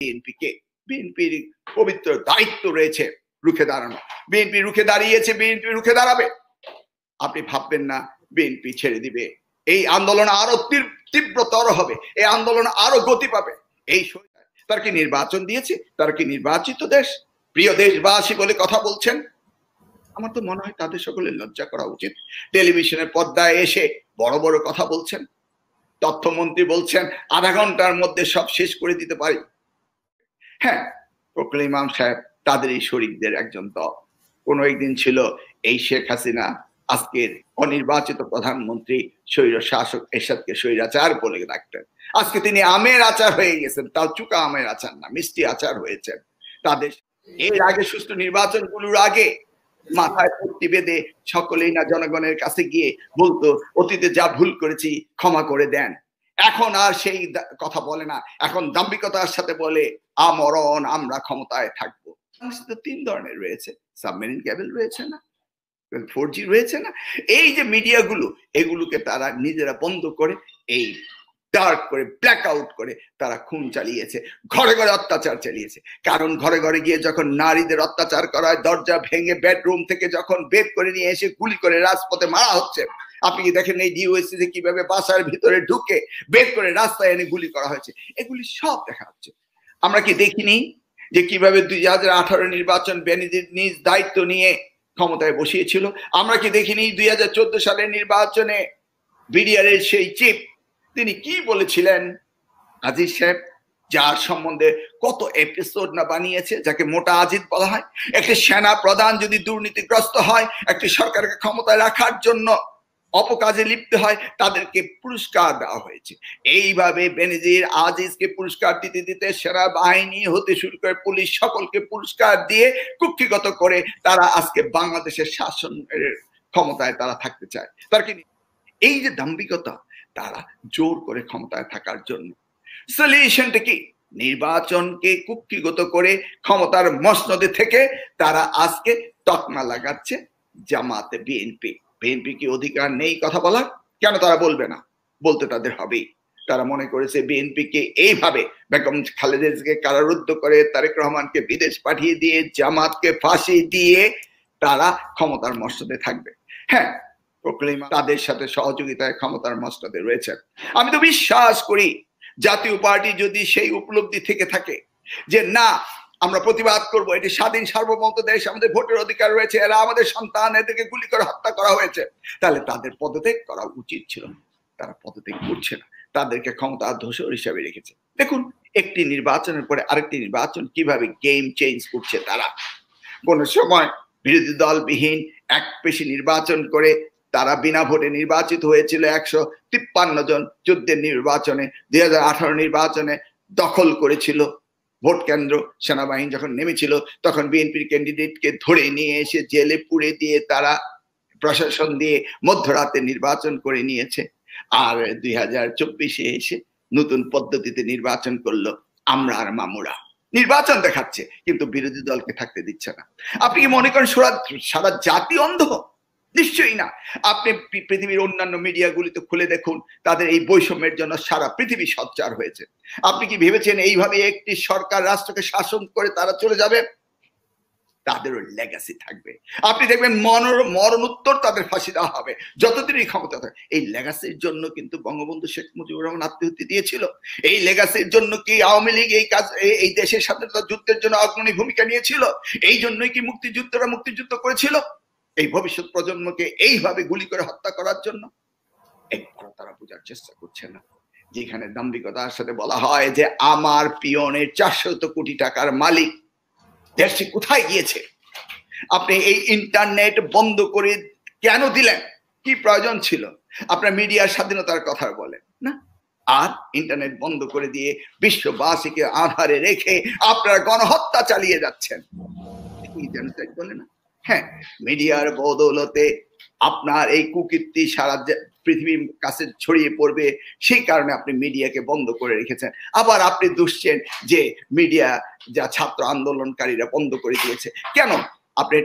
বিএনপিকে, বিএনপির পবিত্র দায়িত্ব রয়েছে রুখে দাঁড়ানো। বিএনপি রুখে দাঁড়িয়েছে, বিএনপি রুখে দাঁড়াবে। আপনি ভাববেন না বিএনপি ছেড়ে দিবে। এই আন্দোলন আরো তীব্রতর হবে, এই আন্দোলন আরো গতি পাবে। এই তার কি নির্বাচন দিয়েছে, তার কি নির্বাচিত দেশ, প্রিয় দেশবাসী বলে কথা বলছেন। আমার তো মনে হয় তাদের সকলের লজ্জা করা উচিত। টেলিভিশনের পর্দায় এসে বড় বড় কথা বলছেন, তথ্যমন্ত্রী বলছেন আধা ঘন্টার মধ্যে সব শেষ করে দিতে পারি। হ্যাঁ, ফখরুল ইমাম সাহেব তাদের এই শরিকদের একজন দল। কোনো একদিন ছিল এই শেখ হাসিনা, আজকের অনির্বাচিত প্রধানমন্ত্রী স্বৈর শাসক এরশাদকে স্বৈরাচার বলে ডাকতেন। আজকে তিনি আমের আচার হয়ে গেছেন, তাও চুকা আমের আচার না, মিষ্টি আচার হয়েছেন। তাদের এর আগে সুষ্ঠু নির্বাচনগুলোর আগে মাথায় পট্টি বেঁধে সকলেই না জনগণের কাছে গিয়ে বলতো অতীতে যা ভুল করেছি ক্ষমা করে দেন। এখন আর সেই কথা বলে না, এখন দাম্ভিকতার সাথে বলে আমরণ আমরা ক্ষমতায় থাকবো। তিন ধরনের রয়েছে, সাবমেরিন কেবল রয়েছে না, 4G রয়েছে না। এই যে মিডিয়াগুলো, এগুলোকে তারা নিজেরা বন্ধ করে, এই ডার্ক করে, ব্ল্যাক আউট করে তারা খুন চালিয়েছে, ঘরে ঘরে অত্যাচার চালিয়েছে। কারণ ঘরে ঘরে গিয়ে যখন নারীদের অত্যাচার করা হয়, দরজা ভেঙে বেডরুম থেকে যখন বের করে নিয়ে এসে গুলি করে রাজপথে মারা হচ্ছে। আপনি কি দেখেন এই ডিওএসসি কিভাবে বাসার ভিতরে ঢুকে বের করে রাস্তায় এনে গুলি করা হয়েছে? এগুলি সব দেখা হচ্ছে। আমরা কি দেখিনি যে কিভাবে 2018 নির্বাচন বেনজির নিজ দায়িত্ব নিয়ে ক্ষমতায় বসিয়েছিল? আমরা কি দেখিনি 2014 সালের নির্বাচনে বিডিআর এর সেই চিফ তিনি কি বলেছিলেন? আজিজ সাহেব, যার সম্বন্ধে কত এপিসোড না বানিয়েছে, যাকে মোটা আজিদ বলা হয়। একটি সেনা প্রধান যদি দুর্নীতিগ্রস্ত হয়, একটি সরকারকে ক্ষমতায় রাখার জন্য অপকাজে লিপ্ত হয়, তাদেরকে পুরস্কার দেওয়া হয়েছে। এইভাবে বেনজির আজিজকে পুরস্কার দিতে দিতে সেনাবাহিনী হতে শুরু করে পুলিশ সকলকে পুরস্কার দিয়ে কুক্ষিগত করে তারা আজকে বাংলাদেশের শাসনের ক্ষমতায় তারা থাকতে চায়। তার কি এই যে দাম্ভিকতা, তারা জোর করে ক্ষমতায় থাকার জন্য। সলিউশনটা কি? নির্বাচনকে কুক্ষিগত করে ক্ষমতার মসনদে থেকে তারা আজকে তকমা লাগাচ্ছে জামাতে বিএনপি। বিএনপি কি অধিকার নেই কথা বলার? কেন তারা বলবে না? বলতে তাদের হবেই। তারা মনে করেছে বিএনপি কে এইভাবে বেগম খালেদা জিয়াকে কারারুদ্ধ করে, তারেক রহমানকে বিদেশ পাঠিয়ে দিয়ে, জামাতকে ফাঁসি দিয়ে তারা ক্ষমতার মসনদে থাকবে। হ্যাঁ, তাদের সাথে সহযোগিতায় ক্ষমতার মসনদে রয়েছে। আমি তো বিশ্বাস করি জাতীয় পার্টি যদি সেই উপলব্ধি থেকে থাকে যে না, আমরা প্রতিবাদ করব, এটি স্বাধীন সার্বভৌম দেশ, আমাদের ভোটের অধিকার রয়েছে, এরা আমাদের সন্তান, এদেরকে গুলি করে হত্যা করা হয়েছে, তাহলে তাদের পদত্যাগ করা উচিত ছিল। তারা পদত্যাগ করছে না, তাদেরকে ক্ষমতা ধূসর হিসাবে রেখেছে। দেখুন একটি নির্বাচনের পরে আরেকটি নির্বাচন কিভাবে গেম চেঞ্জ করছে তারা। কোন সময় বিরোধী দলবিহীন এক পেশি নির্বাচন করে তারা বিনা ভোটে নির্বাচিত হয়েছিল 153 জন। 14 নির্বাচনে, 2018 নির্বাচনে দখল করেছিল ভোট কেন্দ্র। সেনাবাহিনী যখন নেমেছিল তখন বিএনপির ক্যান্ডিডেটকে ধরে নিয়ে এসে জেলে পুড়ে দিয়ে তারা প্রশাসন দিয়ে মধ্যরাতে নির্বাচন করে নিয়েছে। আর 2024-এ এসে নতুন পদ্ধতিতে নির্বাচন করলো আমরা আর মামুরা। নির্বাচন দেখাচ্ছে কিন্তু বিরোধী দলকে থাকতে দিচ্ছে না। আপনি কি মনে করেন সারা জাতি অন্ধ? নিশ্চয়ই না। আপনি পৃথিবীর অন্যান্য মিডিয়াগুলিতে খুলে দেখুন, তাদের এই বৈষম্যের জন্য সারা পৃথিবী সোচ্চার হয়েছে। আপনি কি ভেবেছেন এইভাবে একটি সরকার রাষ্ট্রকে শাসন করে তারা চলে যাবে? তাদেরও লেগাসি থাকবে। আপনি দেখবেন মরণোত্তর তাদের ফাঁসি দেওয়া হবে যতদিনই ক্ষমতা থাকে। এই লেগাসির জন্য কিন্তু বঙ্গবন্ধু শেখ মুজিবুর রহমান আত্মহত্যা দিয়েছিল। এই লেগাসির জন্য কি আওয়ামী লীগ এই দেশের স্বাধীনতা যুদ্ধের জন্য অগ্রণী ভূমিকা নিয়েছিল? এই জন্যই কি মুক্তিযুদ্ধ করেছিল? এই ভবিষ্যৎ প্রজন্মকে এইভাবে গুলি করে হত্যা করার জন্য? একবারও তারা বোঝার চেষ্টা করছে না। যেখানে দাম্ভিকতার সাথে বলা হয় যে আমার পিয়নের 400 কোটি টাকার মালিক, দেশে কোথায় গিয়েছে? আপনি এই ইন্টারনেট বন্ধ করে কেন দিলেন? কি প্রয়োজন ছিল? আপনার মিডিয়ার স্বাধীনতার কথা বলেন না, আর ইন্টারনেট বন্ধ করে দিয়ে বিশ্ববাসীকে আধারে রেখে আপনারা গণহত্যা চালিয়ে যাচ্ছেন। বলে না? হ্যাঁ, মিডিয়ার বদৌলতে আপনার এই কুকীর্তি সারা পৃথিবীর কাছে ছড়িয়ে পড়বে, সেই কারণে আপনি মিডিয়াকে বন্ধ করে রেখেছেন। আবার আপনি দুষছেন যে মিডিয়া যা ছাত্র আন্দোলনকারীরা বন্ধ করে দিয়েছে। কেন? আপনি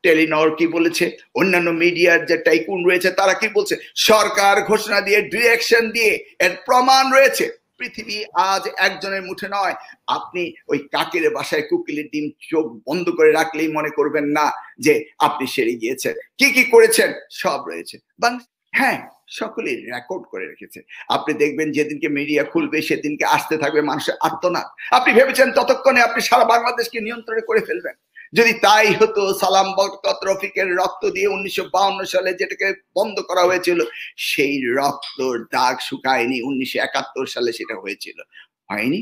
টেলিনর কি বলেছে, অন্যান্য মিডিয়ার যে টাইকুন রয়েছে তারা কি বলছে? সরকার ঘোষণা দিয়ে, ডিরেকশন দিয়ে, এর প্রমাণ রয়েছে। পৃথিবী আজ একজনের মুঠে নয়। আপনি ওই কাকের বাসায় কুকিলের ডিম চোখ বন্ধ করে রাখলেই মনে করবেন না যে আপনি সেরে গিয়েছেন। কি কি করেছেন সব রয়েছে। হ্যাঁ, সকলেই রেকর্ড করে রেখেছে। আপনি দেখবেন যেদিনকে মিডিয়া খুলবে সেদিনকে আসতে থাকবে মানুষের আর্তনাদ। আপনি ভেবেছেন ততক্ষণে আপনি সারা বাংলাদেশকে নিয়ন্ত্রণে করে ফেলবেন। যদি তাই হতো, সালাম বরকত রফিকের রক্ত দিয়ে 1952 সালে যেটাকে বন্ধ করা হয়েছিল, সেই রক্তর দাগ শুকায়নি। 1971 সালে সেটা হয়েছিল, হয়নি?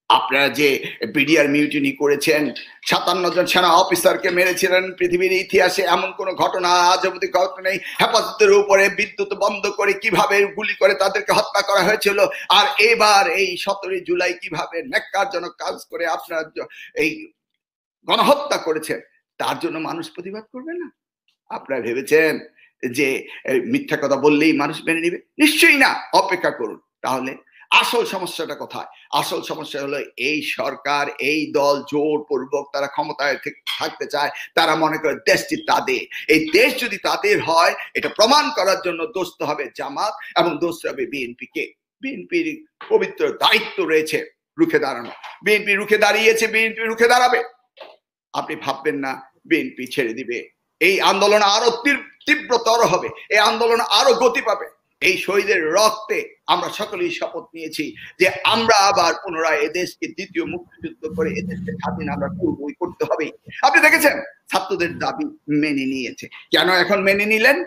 আপনারা যে বিডিআর মিউটিনি করেছেন, 57 জন সেনা অফিসারকে মেরেছিলেন, পৃথিবীর ইতিহাসে এমন কোন ঘটনা আজ অবধি ঘটনা নেই। হেফাজতের উপরে বিদ্যুৎ বন্ধ করে কিভাবে গুলি করে তাদেরকে হত্যা করা হয়েছিল, আর এবার এই 17 জুলাই কিভাবে ন্যাক্কারজনক কাজ করে আপনারা এই গণহত্যা করেছেন, তার জন্য মানুষ প্রতিবাদ করবে না? আপনারা ভেবেছেন যে মিথ্যা কথা বললেই মানুষ মেনে নিবে? নিশ্চয়ই না। অপেক্ষা করুন। তাহলে আসল সমস্যাটা কোথায়? আসল সমস্যা হলো এই সরকার, এই দল জোরপূর্বক তারা ক্ষমতায় থাকতে চায়। তারা মনে করে দেশটি তাদের। এই দেশ যদি তাদের হয়, এটা প্রমাণ করার জন্য দোস্ত হবে জামাত এবং দোস্ত হবে বিএনপিকে। বিএনপির পবিত্র দায়িত্ব রয়েছে রুখে দাঁড়ানো। বিএনপি রুখে দাঁড়িয়েছে, বিএনপি রুখে দাঁড়াবে। আপনি ভাববেন না বিএনপি ছেড়ে দিবে। এই আন্দোলন আরো তীব্রতর হবে, এই আন্দোলন আরো গতি পাবে। এই শহীদের রক্তে আমরা সকলেই শপথ নিয়েছি যে আমরা আবার পুনরায় এদেশকে দ্বিতীয় মুক্তিযুদ্ধ করে এদেশকে স্বাধীন আমরা পূর্বই করতে হবে। আপনি দেখেছেন ছাত্রদের দাবি মেনে নিয়েছে। কেন এখন মেনে নিলেন?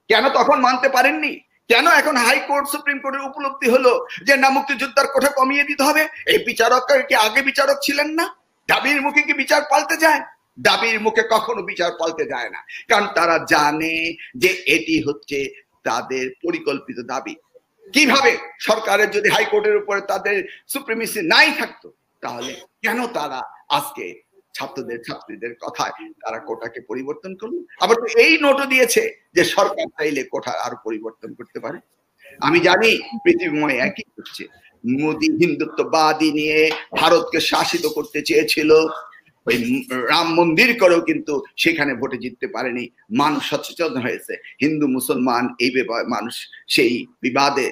কেন তখন মানতে পারেননি? কেন এখন হাইকোর্ট সুপ্রিম কোর্টের উপলব্ধি হলো যে না, মুক্তিযোদ্ধার কোঠা কমিয়ে দিতে হবে? এই বিচারকরা কি আগে বিচারক ছিলেন না? দাবির মুখে কি বিচার পাল্টে যায়? দাবির মুখে কখনো বিচার পাল্টে যায় না, কারণ তারা জানে যে এটি হচ্ছে তাদের পরিকল্পিত দাবি। কিভাবে সরকারের যদি হাইকোর্টের উপরে তাদের সুপ্রিমেসি নাই থাকতো, তাহলে কেন তারা আজকে ছাত্রীদের কথায় তারা কোটাকে পরিবর্তন করলো? আবার তো এই নোটও দিয়েছে যে সরকার চাইলে কোটা আরো পরিবর্তন করতে পারে। আমি জানি পৃথিবীময় একই হচ্ছে। মোদী হিন্দুত্ববাদী নিয়ে ভারতকে শাসিত করতে চেয়েছিল, ওই রাম মন্দির করেও কিন্তু সেখানে ভোটে জিততে পারেনি। মানুষ সচেতন হয়েছে, হিন্দু মুসলমান এই মানুষ সেই বিবাদে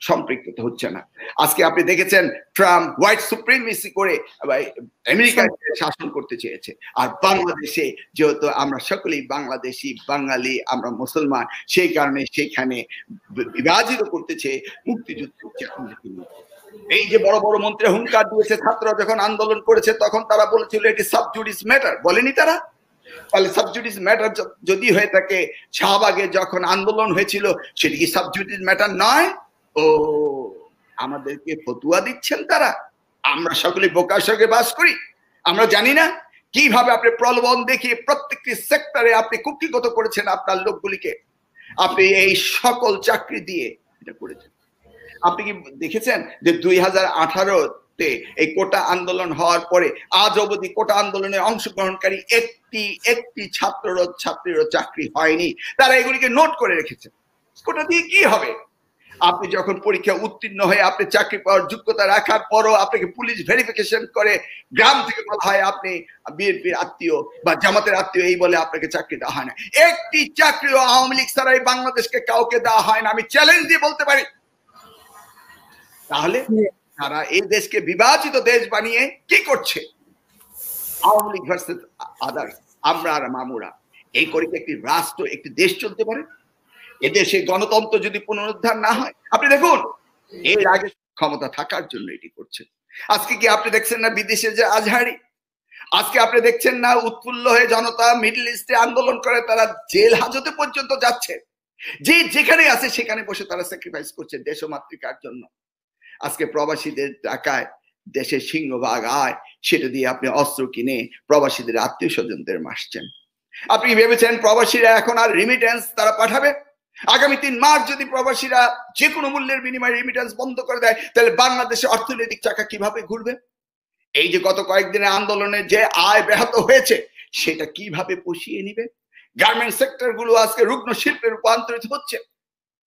সম্পৃক্ত হচ্ছে না। আজকে আপনি দেখেছেন ট্রাম্প হোয়াইট সুপ্রিমেসি করে আমেরিকায় শাসন করতে চেয়েছে, আর বাংলাদেশে যেহেতু আমরা সকলেই বাংলাদেশি, বাঙালি, আমরা মুসলমান, সেই কারণে সেখানে বিভাজিত করতে চেয়ে মুক্তিযুদ্ধ। এই যে বড় বড় মন্ত্রী হুঙ্কার দিয়েছে, ছাত্ররা যখন আন্দোলন করেছে তখন তারা বলেছিল এটি সাবজুডিস ম্যাটার, বলেনি তারা? তাহলে সাবজুডিস ম্যাটার যদি হয়ে থাকে, শাহবাগে যখন আন্দোলন হয়েছিল সেটি কি সাবজুডিস ম্যাটার নয়? ও, আমাদেরকে ফতুয়া দিচ্ছেন তারা। আমরা সকলে বোকার সঙ্গে বাস করি, আমরা জানি না কিভাবে আপনি প্রলোভন দেখিয়ে প্রত্যেকটি সেক্টরে আপনি কুক্ষিগত করেছেন আপনার লোকগুলিকে। আপনি এই সকল চাকরি দিয়ে এটা করেছেন। আপনি কি দেখেছেন যে 2018-তে এই কোটা আন্দোলন হওয়ার পরে আজ অবধি কোটা আন্দোলনে অংশগ্রহণকারী একটি ছাত্রীরও চাকরি হয়নি? তারা এগুলিকে নোট করে রেখেছে। কোটা দিয়ে কি হবে? আপনি যখন পরীক্ষা উত্তীর্ণ হয়ে আপনি চাকরি পাওয়ার যোগ্যতা রাখার পরও আপনাকে পুলিশ ভেরিফিকেশন করে গ্রাম থেকে বলা হয় আপনি বিএনপির আত্মীয় বা জামাতের আত্মীয়, এই বলে আপনাকে চাকরি দেওয়া হয় না। একটি চাকরিও আওয়ামী লীগ ছাড়াই বাংলাদেশকে কাউকে দেওয়া হয় না, আমি চ্যালেঞ্জ দিয়ে বলতে পারি। তাহলে তারা এই দেশকে বিভাজিত দেশ বানিয়ে কি করছে? আওয়ামী লীগ ভার্সেস আদার্স, আমরা আর মামুরা, এই করে একটি রাষ্ট্র, একটি দেশ চলতে পারে? এদেশে গণতন্ত্র যদি পুনরুদ্ধার না হয়, আপনি দেখুন এর আগে ক্ষমতা থাকার জন্য এটি করছে। আজকে কি আপনি দেখছেন না বিদেশে যে আজহারি? আজকে আপনি দেখছেন না উৎফুল্ল হয়ে জনতা মিডল ইস্টে আন্দোলন করে, তারা জেল হাজতে পর্যন্ত যাচ্ছে। যে যেখানে আছে সেখানে বসে তারা স্যাক্রিফাইস করছে দেশ ও মাতৃকার জন্য। আজকে প্রবাসীদের টাকায় দেশের সিংহভাগ আয়, সেটা দিয়ে আপনি অস্ত্র কিনে প্রবাসীদের আত্মীয় স্বজনদের মাসছেন। আপনি ভেবেছেন প্রবাসীরা এখন আর রিমিটেন্স তারা পাঠাবে? আগামী 3 মাস যদি প্রবাসীরা যে কোনো মূল্যের বিনিময়ে রিমিটেন্স বন্ধ করে দেয়, তাহলে বাংলাদেশে অর্থনৈতিক চাকা কিভাবে ঘুরবে? এই যে গত কয়েকদিনের আন্দোলনে যে আয় ব্যাহত হয়েছে, সেটা কিভাবে পুষিয়ে নিবে? গার্মেন্ট সেক্টর গুলো আজকে রুগ্ন শিল্পে রূপান্তরিত হচ্ছে,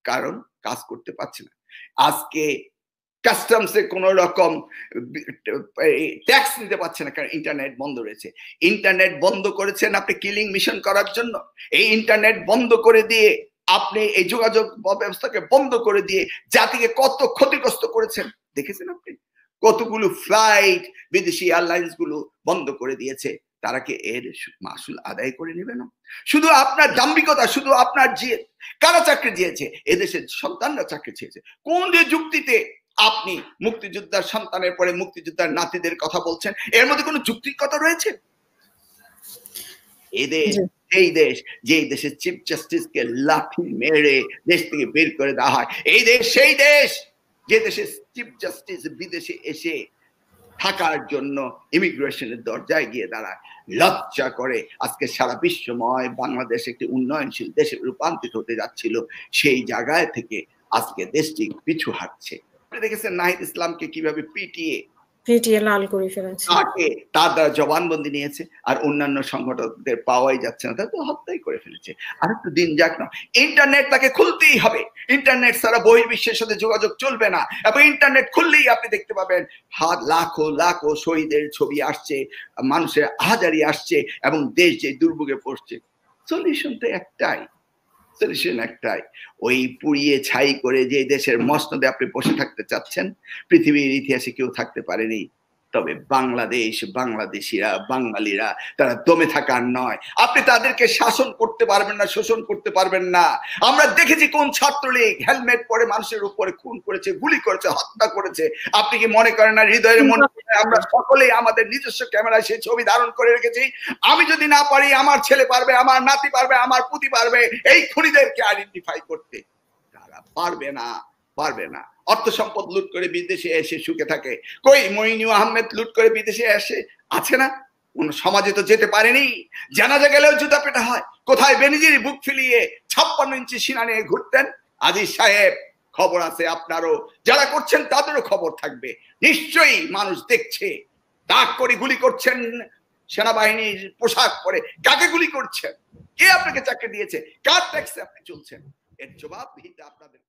কারণ কাজ করতে পারছে না। আজকে কাস্টমসে কোন রকম ট্যাক্স নিতে পারছে না, কারণ ইন্টারনেট বন্ধ রয়েছে। ইন্টারনেট বন্ধ করেছেন আপনি কিলিং মিশন করার জন্য। এই ইন্টারনেট বন্ধ করে দিয়ে আপনি এই যোগাযোগ ব্যবস্থাকে বন্ধ করে দিয়ে জাতিকে কত ক্ষতিগ্রস্ত করেছেন দেখেছেন আপনি? কতগুলো ফ্লাইট বিদেশি এয়ারলাইন্স গুলো বন্ধ করে দিয়েছে। তারা কি এর মাসুল আদায় করে নেবে না? শুধু আপনার দাম্ভিকতা, শুধু আপনার যে কারা চাকরি দিয়েছে, এদেশের সন্তানরা চাকরি চেয়েছে। কোন যে যুক্তিতে আপনি মুক্তিযোদ্ধার সন্তানের পরে মুক্তিযোদ্ধার নাতিদের কথা বলছেন? এর মধ্যে কোনো যুক্তিকতা রয়েছে? এদেশ এই দেশ, যে দেশের চিফ জাস্টিসকে লাঠি মেরে দেশ থেকে বের করে দেওয়া হয়, এই দেশ সেই দেশ যে দেশের চিফ জাস্টিস বিদেশে এসে থাকার জন্য ইমিগ্রেশনের দরজায় গিয়ে দাঁড়ায়, লজ্জা করে। আজকে সারা বিশ্বময় বাংলাদেশ একটি উন্নয়নশীল দেশে রূপান্তরিত হতে যাচ্ছিল, সেই জায়গায় থেকে আজকে দেশটি পিছু হাঁটছে। আপনি দেখেছেন নাহিদ ইসলামকে কিভাবে পিটিয়ে লাল করে ফেলেছে, তার দ্বারা জবানবন্দি নিয়েছে, আর অন্যান্য সংগঠকদের পাওয়াই যাচ্ছে না, তারা তো হত্যাই করে ফেলেছে। আর একটু দিন যাক না, ইন্টারনেট তাকে খুলতেই হবে। ইন্টারনেট ছাড়া বহির্বিশ্বের সাথে যোগাযোগ চলবে না। এবং ইন্টারনেট খুললেই আপনি দেখতে পাবেন লাখো লাখো শহীদের ছবি আসছে, মানুষের আহাজারি আসছে, এবং দেশ যে দুর্ভোগে পড়ছে। সলিউশন তো একটাই, ওই পুড়িয়ে ছাই করে যে দেশের মসনদে আপনি বসে থাকতে চাচ্ছেন, পৃথিবীর ইতিহাসে কেউ থাকতে পারেনি। তবে বাংলাদেশ, বাংলাদেশিরা, বাঙালিরা তারা দমে থাকার নয়। আপনি তাদেরকে শাসন করতে পারবেন না, শোষণ করতে পারবেন না। আমরা দেখেছি কোন ছাত্রলীগ হেলমেট পরে মানুষের উপরে খুন করেছে, গুলি করেছে, হত্যা করেছে। আপনি কি মনে করেন না হৃদয়ের মনে আমরা সকলেই আমাদের নিজস্ব ক্যামেরায় সেই ছবি ধারণ করে রেখেছি? আমি যদি না পারি, আমার ছেলে পারবে, আমার নাতি পারবে, আমার পুতি পারবে এই খুনিদেরকে আইডেন্টিফাই করতে। তারা পারবে না, পারবে না। অর্থ সম্পদ লুট করে বিদেশে এসে সুখে থাকে। কই মইনুল আহমেদ লুট করে বিদেশে এসে আছে না? কোন সমাজে তো যেতে পারেনি। জানাজা গেলেও জুতা পেটা হয়। কোথায় বেনজির বুক ফিলিয়ে 56 ইঞ্চি সিনা নিয়ে ঘুরতেন? আজিজ সাহেব, খবর আছে আপনারও, যারা করছেন তাদেরও খবর থাকবে। নিশ্চয়ই মানুষ দেখছে। তাক করে গুলি করছেন সেনাবাহিনীর পোশাক পরে। কাকে গুলি করছেন? কে আপনাকে চাকরি দিয়েছে? কার ট্যাক্সে আপনি চলছেন? এর জবাবদিহিতা আপনাদের